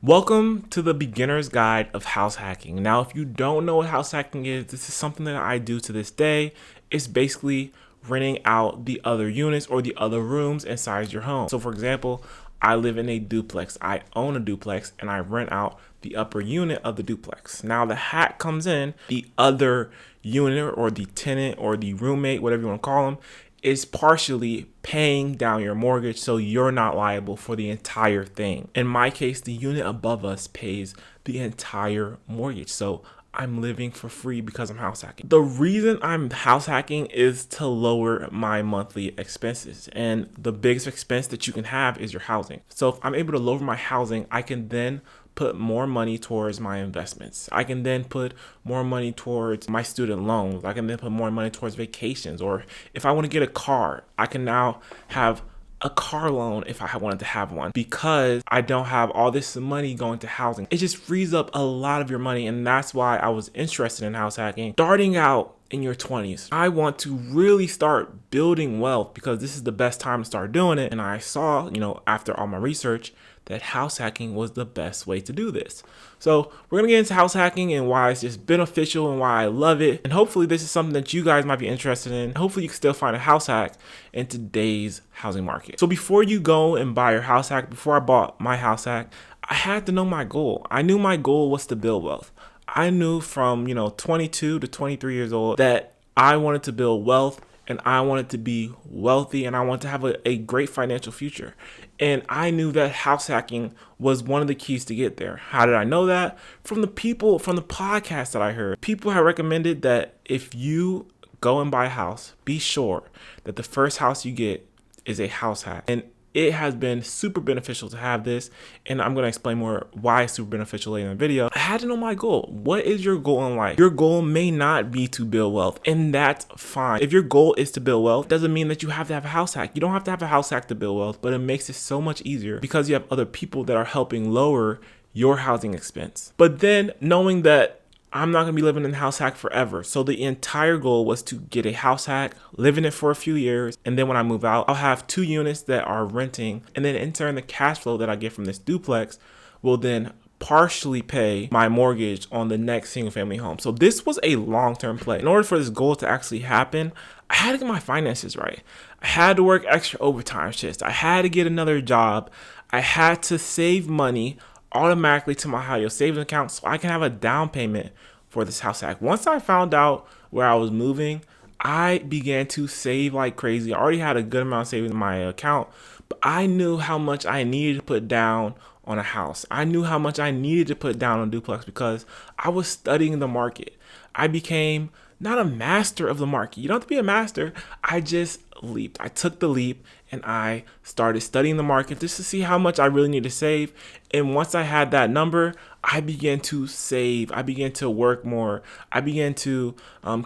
Welcome to the beginner's guide of house hacking. Now, if you don't know what house hacking is, this is something that I do to this day. It's basically renting out the other units or the other rooms inside your home. So for example, I live in a duplex. I own a duplex and I rent out the upper unit of the duplex. Now the hack comes in, the other unit or the tenant or the roommate, whatever you want to call them, is partially paying down your mortgage, so you're not liable for the entire thing. In my case, the unit above us pays the entire mortgage, so I'm living for free because I'm house hacking. The reason I'm house hacking is to lower my monthly expenses, and the biggest expense that you can have is your housing. So if I'm able to lower my housing, I can then put more money towards my investments. I can then put more money towards my student loans. I can then put more money towards vacations. Or if I want to get a car, I can now have a car loan if I wanted to have one, because I don't have all this money going to housing. It just frees up a lot of your money, and that's why I was interested in house hacking. Starting out in your 20s, I want to really start building wealth because this is the best time to start doing it. And I saw, after all my research, that house hacking was the best way to do this. So we're gonna get into house hacking and why it's just beneficial and why I love it. And hopefully this is something that you guys might be interested in. Hopefully you can still find a house hack in today's housing market. So before you go and buy your house hack, before I bought my house hack, I had to know my goal. I knew my goal was to build wealth. I knew from 22 to 23 years old that I wanted to build wealth and I wanted to be wealthy and I wanted to have a great financial future. And I knew that house hacking was one of the keys to get there. How did I know that? From the podcast that I heard. People have recommended that if you go and buy a house, be sure that the first house you get is a house hack. And it has been super beneficial to have this, and I'm going to explain more why it's super beneficial later in the video. I had to know my goal. What is your goal in life? Your goal may not be to build wealth, and that's fine. If your goal is to build wealth, doesn't mean that you have to have a house hack. You don't have to have a house hack to build wealth, but it makes it so much easier because you have other people that are helping lower your housing expense. But then knowing that I'm not going to be living in a house hack forever. So the entire goal was to get a house hack, live in it for a few years, and then when I move out, I'll have 2 units that are renting, and then in turn the cash flow that I get from this duplex will then partially pay my mortgage on the next single family home. So this was a long-term play. In order for this goal to actually happen, I had to get my finances right. I had to work extra overtime shifts. I had to get another job. I had to save money automatically to my high yield savings account so I can have a down payment for this house hack. Once I found out where I was moving, I began to save like crazy. I already had a good amount of savings in my account, but I knew how much I needed to put down on a house. I knew how much I needed to put down on a duplex because I was studying the market. I became not a master of the market. You don't have to be a master. I just leaped. I took the leap and I started studying the market just to see how much I really need to save. And once I had that number, I began to save. I began to work more. I began to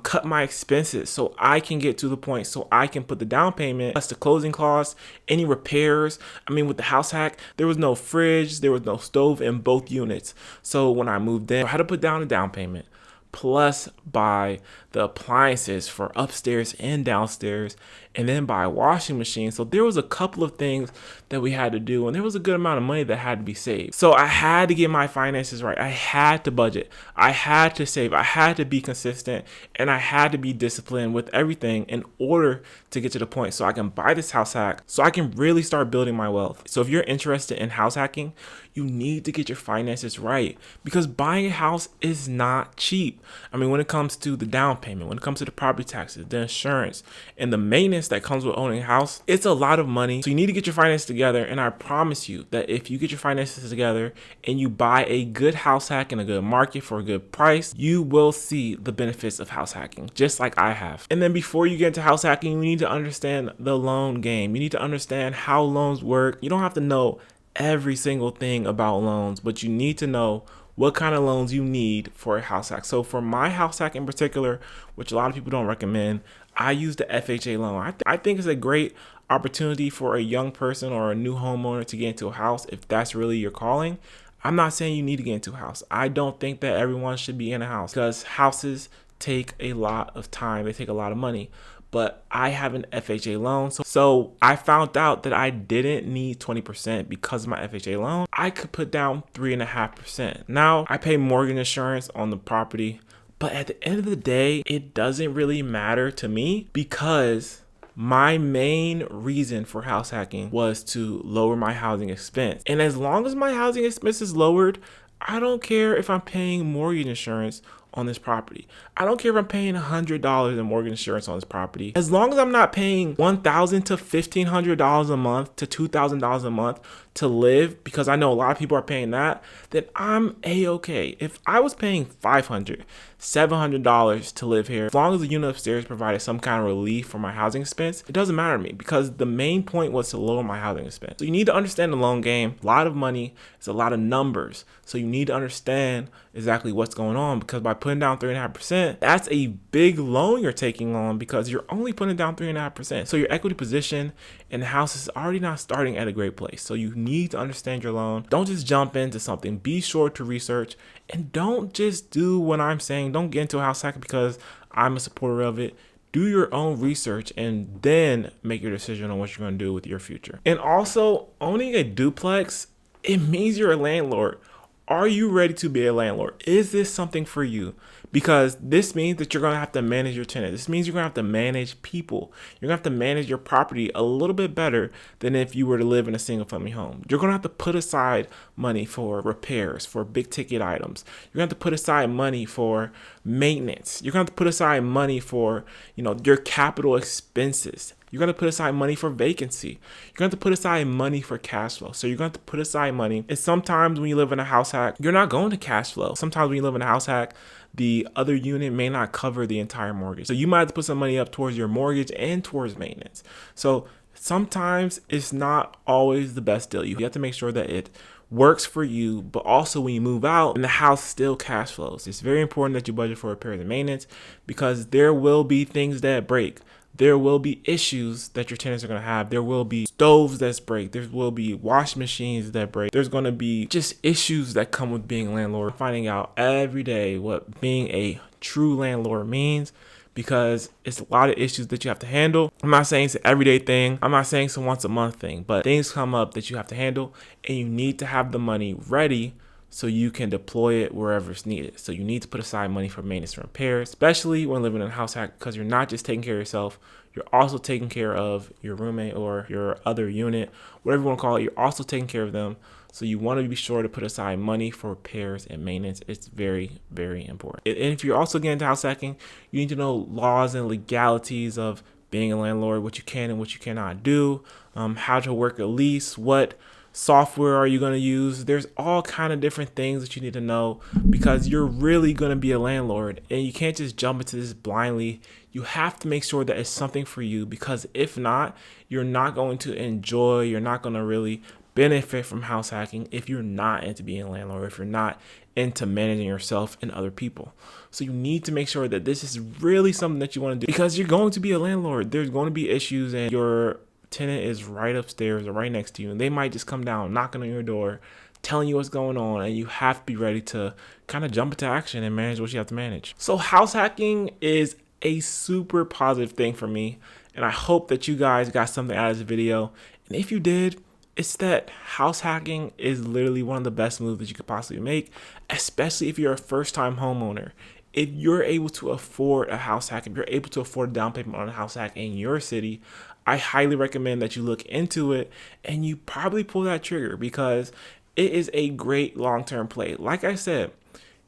cut my expenses so I can get to the point so I can put the down payment plus the closing costs, any repairs. I mean, with the house hack, there was no fridge, there was no stove in both units. So when I moved in, I had to put down a down payment, plus buy the appliances for upstairs and downstairs, and then buy a washing machine. So there was a couple of things that we had to do, and there was a good amount of money that had to be saved. So I had to get my finances right. I had to budget. I had to save. I had to be consistent, and I had to be disciplined with everything in order to get to the point so I can buy this house hack, so I can really start building my wealth. So if you're interested in house hacking, you need to get your finances right because buying a house is not cheap. I mean, when it comes to the down payment, when it comes to the property taxes, the insurance, and the maintenance that comes with owning a house, it's a lot of money. So you need to get your finances together. And I promise you that if you get your finances together and you buy a good house hack in a good market for a good price, you will see the benefits of house hacking, just like I have. And then before you get into house hacking, you need to understand the loan game. You need to understand how loans work. You don't have to know every single thing about loans, but you need to know what kind of loans you need for a house hack. So for my house hack in particular, which a lot of people don't recommend, I use the FHA loan. I think it's a great opportunity for a young person or a new homeowner to get into a house if that's really your calling. I'm not saying you need to get into a house. I don't think that everyone should be in a house because houses take a lot of time. They take a lot of money. but I have an FHA loan. So I found out that I didn't need 20% because of my FHA loan. I could put down 3.5%. Now I pay mortgage insurance on the property, but at the end of the day, it doesn't really matter to me because my main reason for house hacking was to lower my housing expense. And as long as my housing expense is lowered, I don't care if I'm paying mortgage insurance on this property. I don't care if I'm paying $100 in mortgage insurance on this property. As long as I'm not paying $1,000 to $1,500 a month to $2,000 a month to live, because I know a lot of people are paying that, then I'm A-okay. If I was paying $500, $700 to live here, as long as the unit upstairs provided some kind of relief for my housing expense, it doesn't matter to me because the main point was to lower my housing expense. So you need to understand the loan game. A lot of money is a lot of numbers. So you need to understand exactly what's going on, because by putting down 3.5%, that's a big loan you're taking on because you're only putting down 3.5%. So your equity position in the house is already not starting at a great place. So you need to understand your loan. Don't just jump into something. Be sure to research, and don't just do what I'm saying. Don't get into a house hack because I'm a supporter of it. Do your own research and then make your decision on what you're going to do with your future. And also, owning a duplex, it means you're a landlord. Are you ready to be a landlord? Is this something for you? Because this means that you're going to have to manage your tenant. This means you're going to have to manage people. You're going to have to manage your property a little bit better than if you were to live in a single family home. You're going to have to put aside money for repairs, for big ticket items. You're going to have to put aside money for maintenance. You're going to have to put aside money for, your capital expenses. You're going to put aside money for vacancy. You're going to put aside money for cash flow. So you're going to put aside money. And sometimes when you live in a house hack, you're not going to cash flow. Sometimes when you live in a house hack, the other unit may not cover the entire mortgage. So you might have to put some money up towards your mortgage and towards maintenance. So sometimes it's not always the best deal. You have to make sure that it works for you, but also when you move out and the house still cash flows. It's very important that you budget for repairs and maintenance because there will be things that break. There will be issues that your tenants are going to have. There will be stoves that break. There will be washing machines that break. There's going to be just issues that come with being a landlord. Finding out every day what being a true landlord means, because it's a lot of issues that you have to handle. I'm not saying it's an everyday thing. I'm not saying it's a once a month thing, but things come up that you have to handle, and you need to have the money ready so you can deploy it wherever it's needed. So you need to put aside money for maintenance and repairs, especially when living in a house hack, because you're not just taking care of yourself, you're also taking care of your roommate or your other unit, whatever you want to call it. You're also taking care of them. So you want to be sure to put aside money for repairs and maintenance. It's very, very important. And if you're also getting into house hacking, you need to know laws and legalities of being a landlord, what you can and what you cannot do, how to work a lease, what software are you going to use. There's all kind of different things that you need to know because you're really going to be a landlord, and you can't just jump into this blindly. You have to make sure that it's something for you, because if not, you're not going to enjoy, you're not going to really benefit from house hacking if you're not into being a landlord, if you're not into managing yourself and other people. So you need to make sure that this is really something that you want to do, because you're going to be a landlord. There's going to be issues, and your tenant is right upstairs or right next to you, and they might just come down knocking on your door telling you what's going on, and you have to be ready to kind of jump into action and manage what you have to manage. So house hacking is a super positive thing for me, and I hope that you guys got something out of this video. And if you did, it's that house hacking is literally one of the best moves that you could possibly make, especially if you're a first-time homeowner. If you're able to afford a house hack, if you're able to afford a down payment on a house hack in your city, I highly recommend that you look into it and you probably pull that trigger, because it is a great long-term play. Like I said,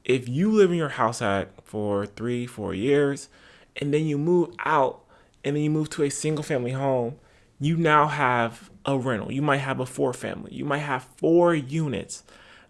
if you live in your house hack for 3-4 years and then you move out and then you move to a single family home, you now have a rental. You might have a 4-family. You might have 4 units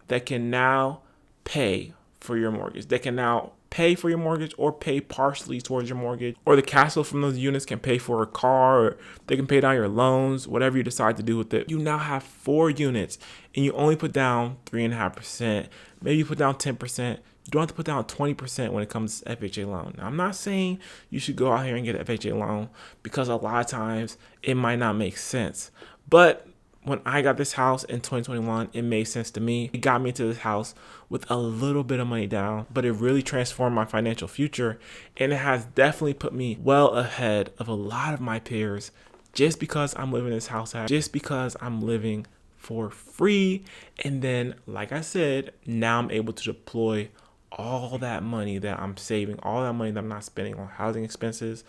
that can now pay for your mortgage. They can now pay for your mortgage or pay partially towards your mortgage, or the cash flow from those units can pay for a car, or they can pay down your loans, whatever you decide to do with it. You now have 4 units and you only put down 3.5%. Maybe you put down 10%. You don't have to put down 20% when it comes to FHA loan. Now, I'm not saying you should go out here and get an FHA loan, because a lot of times it might not make sense. But When I got this house in 2021, it made sense to me. It got me into this house with a little bit of money down, but it really transformed my financial future. And it has definitely put me well ahead of a lot of my peers just because I'm living this house hack, just because I'm living for free. And then, like I said, now I'm able to deploy all that money that I'm saving, all that money that I'm not spending on housing expenses.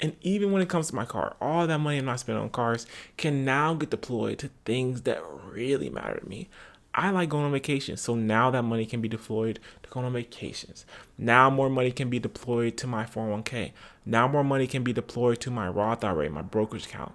And even when it comes to my car, all that money I'm not spending on cars can now get deployed to things that really matter to me. I like going on vacation, so now that money can be deployed to go on vacations. Now more money can be deployed to my 401k. Now more money can be deployed to my Roth IRA, my brokerage account.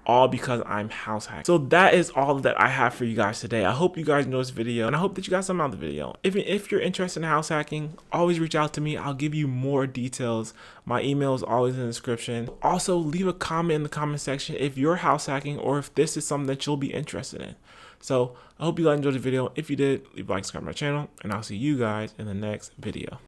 All because I'm house hacking. So that is all that I have for you guys today. I hope you guys enjoyed this video, and I hope that you got something out of the video. If you're interested in house hacking, always reach out to me. I'll give you more details. My email is always in the description. Also, leave a comment in the comment section if you're house hacking or if this is something that you'll be interested in. So I hope you guys enjoyed the video. If you did, leave a like, subscribe to my channel, and I'll see you guys in the next video.